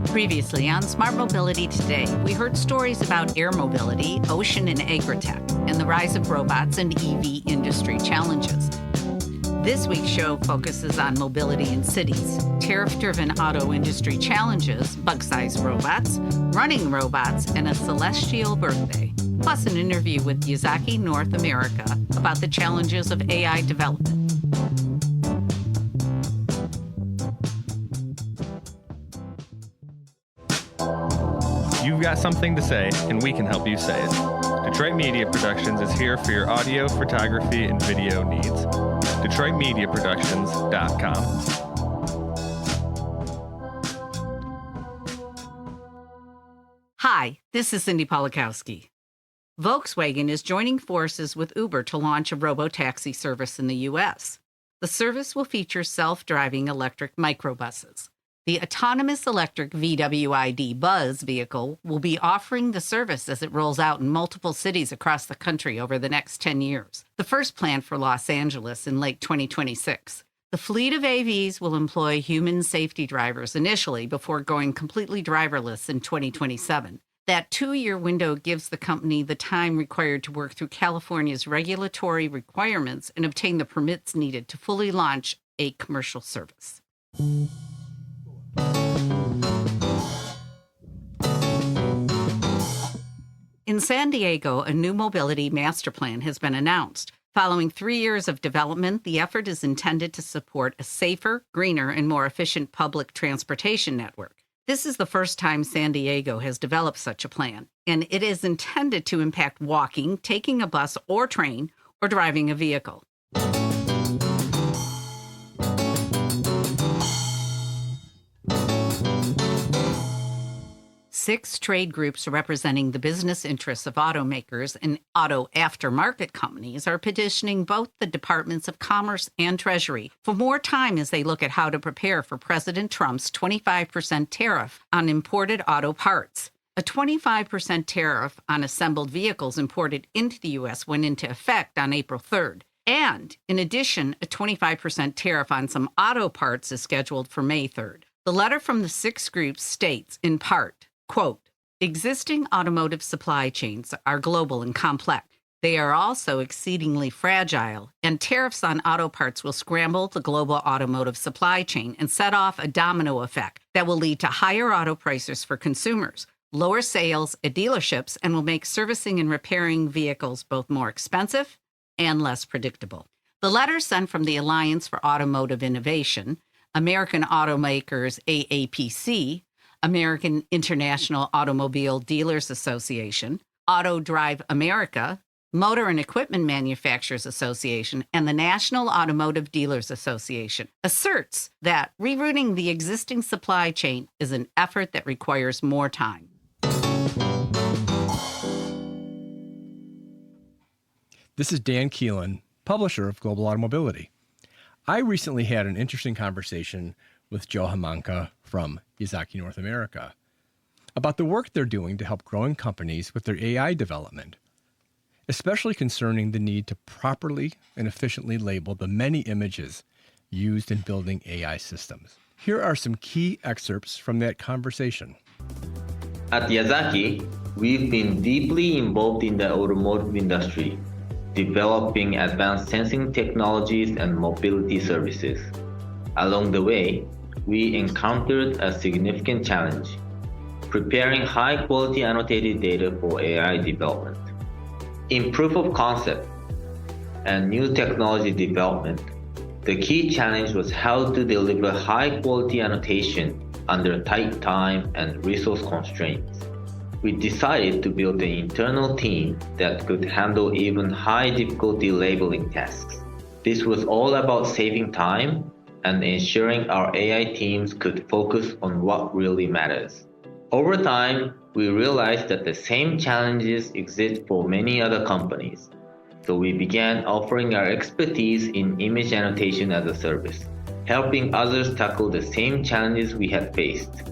Previously on Smart Mobility Today, we heard stories about air mobility, ocean and agritech, and the rise of robots and EV industry challenges. This week's show focuses on mobility in cities, tariff-driven auto industry challenges, bug-sized robots, running robots, and a celestial birthday, plus an interview with Yazaki North America about the challenges of AI development. You've got something to say, and we can help you say it. Detroit Media Productions is here for your audio, photography, and video needs. DetroitMediaProductions.com. Hi, this is Cindy Polakowski. Volkswagen is joining forces with Uber to launch a robo-taxi service in the U.S. The service will feature self-driving electric microbuses. The autonomous electric VWID Buzz vehicle will be offering the service as it rolls out in multiple cities across the country over the next 10 years. The first planned for Los Angeles in late 2026. The fleet of AVs will employ human safety drivers initially before going completely driverless in 2027. That 2-year window gives the company the time required to work through California's regulatory requirements and obtain the permits needed to fully launch a commercial service. In San Diego, a new mobility master plan has been announced. Following 3 years of development, the effort is intended to support a safer, greener, and more efficient public transportation network. This is the first time San Diego has developed such a plan, and it is intended to impact walking, taking a bus or train, or driving a vehicle. 6 trade groups representing the business interests of automakers and auto aftermarket companies are petitioning both the Departments of Commerce and Treasury for more time as they look at how to prepare for President Trump's 25% tariff on imported auto parts. A 25% tariff on assembled vehicles imported into the U.S. went into effect on April 3rd. And, in addition, a 25% tariff on some auto parts is scheduled for May 3rd. The letter from the 6 groups states, in part, quote, existing automotive supply chains are global and complex. They are also exceedingly fragile, and tariffs on auto parts will scramble the global automotive supply chain and set off a domino effect that will lead to higher auto prices for consumers, lower sales at dealerships, and will make servicing and repairing vehicles both more expensive and less predictable. The letter sent from the Alliance for Automotive Innovation, American Automakers AAPC, American International Automobile Dealers Association, Auto Drive America, Motor and Equipment Manufacturers Association, and the National Automotive Dealers Association asserts that rerouting the existing supply chain is an effort that requires more time. This is Dan Keelan, publisher of Global Automobility. I recently had an interesting conversation with Joe Hamanka from Yazaki North America about the work they're doing to help growing companies with their AI development, especially concerning the need to properly and efficiently label the many images used in building AI systems. Here are some key excerpts from that conversation. At Yazaki, we've been deeply involved in the automotive industry, developing advanced sensing technologies and mobility services. Along the way, we encountered a significant challenge: preparing high-quality annotated data for AI development. In proof of concept and new technology development, the key challenge was how to deliver high-quality annotation under tight time and resource constraints. We decided to build an internal team that could handle even high-difficulty labeling tasks. This was all about saving time and ensuring our AI teams could focus on what really matters. Over time, we realized that the same challenges exist for many other companies, so we began offering our expertise in image annotation as a service, helping others tackle the same challenges we had faced.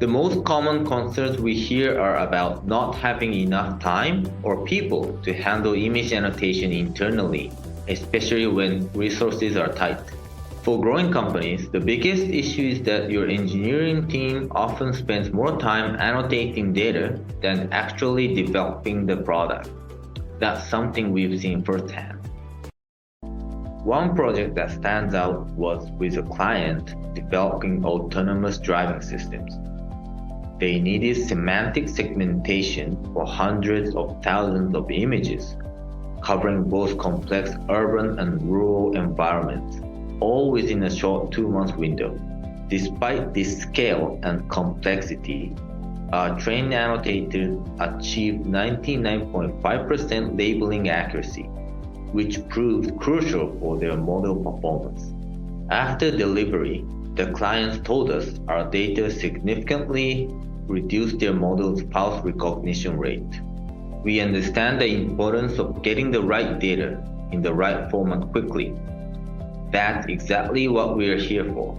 The most common concerns we hear are about not having enough time or people to handle image annotation internally, especially when resources are tight. For growing companies, the biggest issue is that your engineering team often spends more time annotating data than actually developing the product. That's something we've seen firsthand. One project that stands out was with a client developing autonomous driving systems. They needed semantic segmentation for hundreds of thousands of images, covering both complex urban and rural environments, all within a short 2-month window. Despite this scale and complexity, our trained annotators achieved 99.5% labeling accuracy, which proved crucial for their model performance. After delivery, the clients told us our data significantly reduced their model's pulse recognition rate. We understand the importance of getting the right data in the right format quickly. That's exactly what we're here for.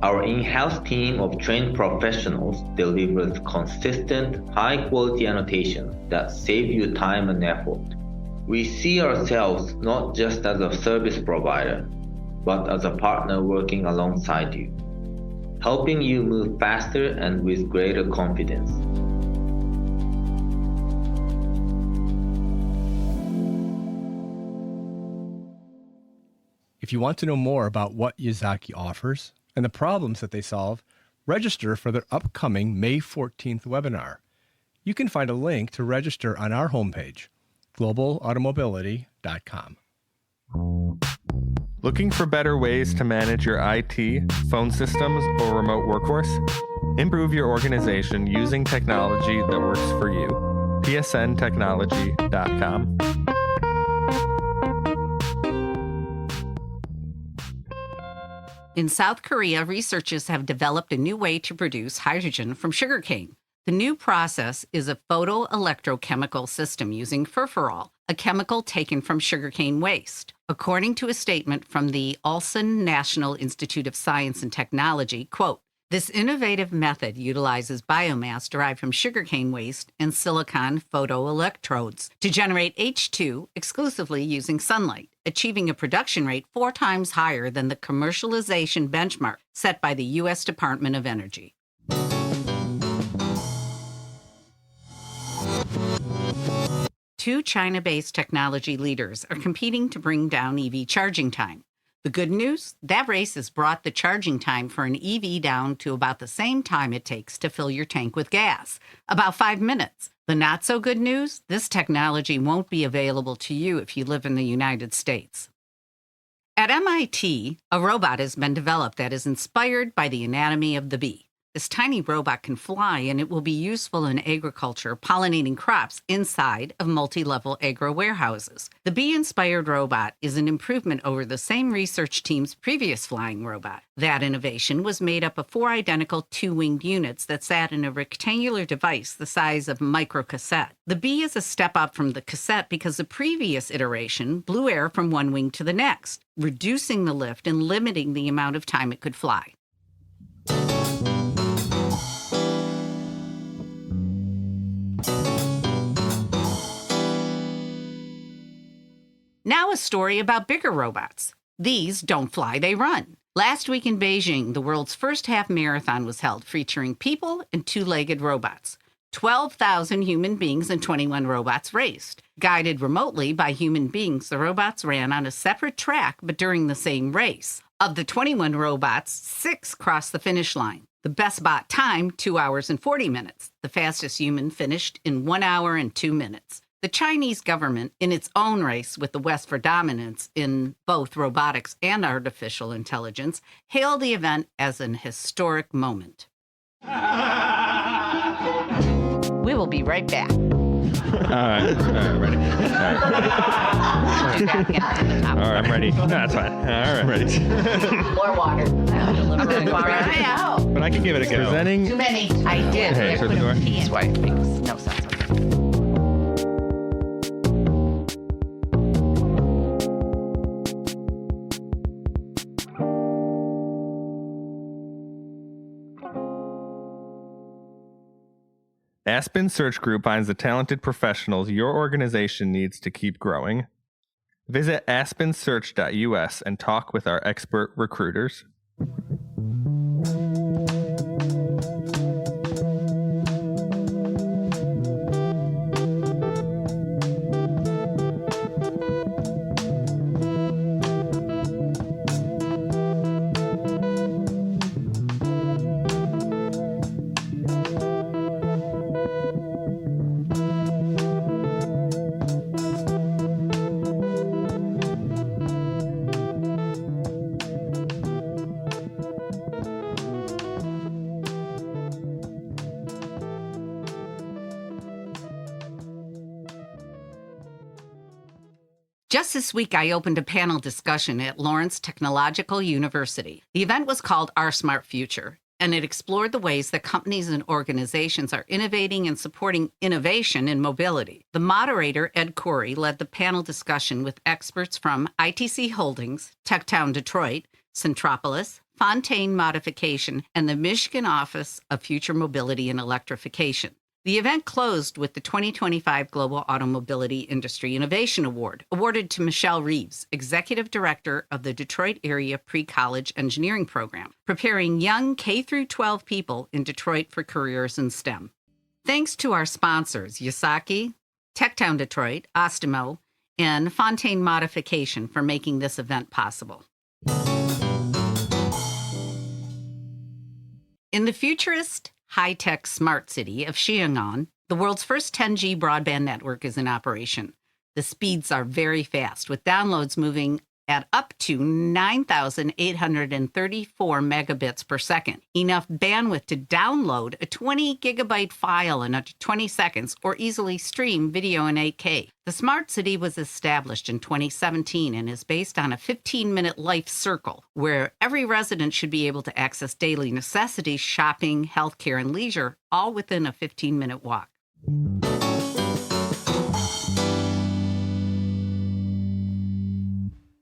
Our in-house team of trained professionals delivers consistent, high-quality annotation that save you time and effort. We see ourselves not just as a service provider, but as a partner working alongside you, helping you move faster and with greater confidence. If you want to know more about what Yazaki offers and the problems that they solve, register for their upcoming May 14th webinar. You can find a link to register on our homepage, globalautomobility.com. Looking for better ways to manage your IT, phone systems, or remote workforce? Improve your organization using technology that works for you. psntechnology.com. In South Korea, researchers have developed a new way to produce hydrogen from sugarcane. The new process is a photoelectrochemical system using furfural, a chemical taken from sugarcane waste. According to a statement from the Ulsan National Institute of Science and Technology, quote, "This innovative method utilizes biomass derived from sugarcane waste and silicon photoelectrodes to generate H2 exclusively using sunlight, achieving a production rate 4 times higher than the commercialization benchmark set by the U.S. Department of Energy." Two China-based technology leaders are competing to bring down EV charging time. The good news? That race has brought the charging time for an EV down to about the same time it takes to fill your tank with gas, about 5 minutes. The not so good news? This technology won't be available to you if you live in the United States. At MIT, a robot has been developed that is inspired by the anatomy of the bee. This tiny robot can fly, and it will be useful in agriculture, pollinating crops inside of multi-level agro warehouses. The bee-inspired robot is an improvement over the same research team's previous flying robot. That innovation was made up of 4 identical 2-winged units that sat in a rectangular device the size of a microcassette. The bee is a step up from the cassette because the previous iteration blew air from one wing to the next, reducing the lift and limiting the amount of time it could fly. Now a story about bigger robots. These don't fly, they run. Last week in Beijing, the world's first half marathon was held, featuring people and 2-legged robots. 12,000 human beings and 21 robots raced. Guided remotely by human beings, the robots ran on a separate track, but during the same race. Of the 21 robots, 6 crossed the finish line. The best bot time, 2 hours and 40 minutes. The fastest human finished in 1 hour and 2 minutes. The Chinese government, in its own race with the West for dominance in both robotics and artificial intelligence, hailed the event as an historic moment. We will be right back. Ready. Do that again to the top. All right, I'm ready. No, that's fine. All right, ready. More water. But I can give it a go. Presenting. Too many. I did. Hey, I shut put the door. a pee in. It makes no sense. Aspen Search Group finds the talented professionals your organization needs to keep growing. Visit aspensearch.us and talk with our expert recruiters. Just this week, I opened a panel discussion at Lawrence Technological University. The event was called Our Smart Future, and it explored the ways that companies and organizations are innovating and supporting innovation in mobility. The moderator, Ed Corey, led the panel discussion with experts from ITC Holdings, TechTown Detroit, Centropolis, Fontaine Modification, and the Michigan Office of Future Mobility and Electrification. The event closed with the 2025 Global Automobility Industry Innovation Award, awarded to Michelle Reeves, Executive Director of the Detroit Area Pre-College Engineering Program, preparing young K-12 people in Detroit for careers in STEM. Thanks to our sponsors, Yasaki, TechTown Detroit, Ostimo, and Fontaine Modification for making this event possible. In the futurist, high-tech smart city of Xiangan, the world's first 10G broadband network is in operation. The speeds are very fast, with downloads moving at up to 9,834 megabits per second, enough bandwidth to download a 20-gigabyte file in under 20 seconds or easily stream video in 8K. The smart city was established in 2017 and is based on a 15-minute life circle where every resident should be able to access daily necessities, shopping, healthcare, and leisure, all within a 15-minute walk.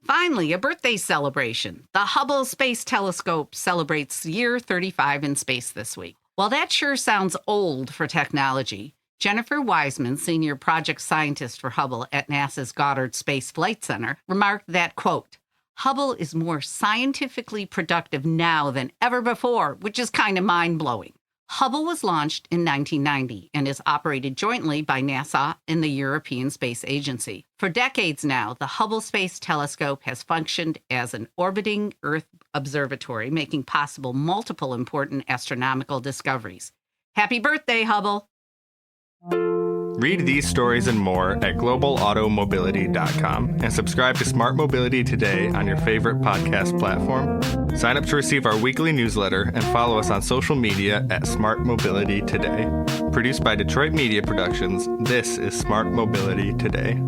Finally, a birthday celebration. The Hubble Space Telescope celebrates year 35 in space this week. While that sure sounds old for technology, Jennifer Wiseman, senior project scientist for Hubble at NASA's Goddard Space Flight Center, remarked that, quote, Hubble is more scientifically productive now than ever before, which is kind of mind-blowing. Hubble was launched in 1990 and is operated jointly by NASA and the European Space Agency. For decades now, the Hubble Space Telescope has functioned as an orbiting Earth observatory, making possible multiple important astronomical discoveries. Happy birthday, Hubble! Read these stories and more at globalautomobility.com and subscribe to Smart Mobility today on your favorite podcast platform. Sign up to receive our weekly newsletter and follow us on social media at Smart Mobility Today. Produced by Detroit Media Productions, this is Smart Mobility Today.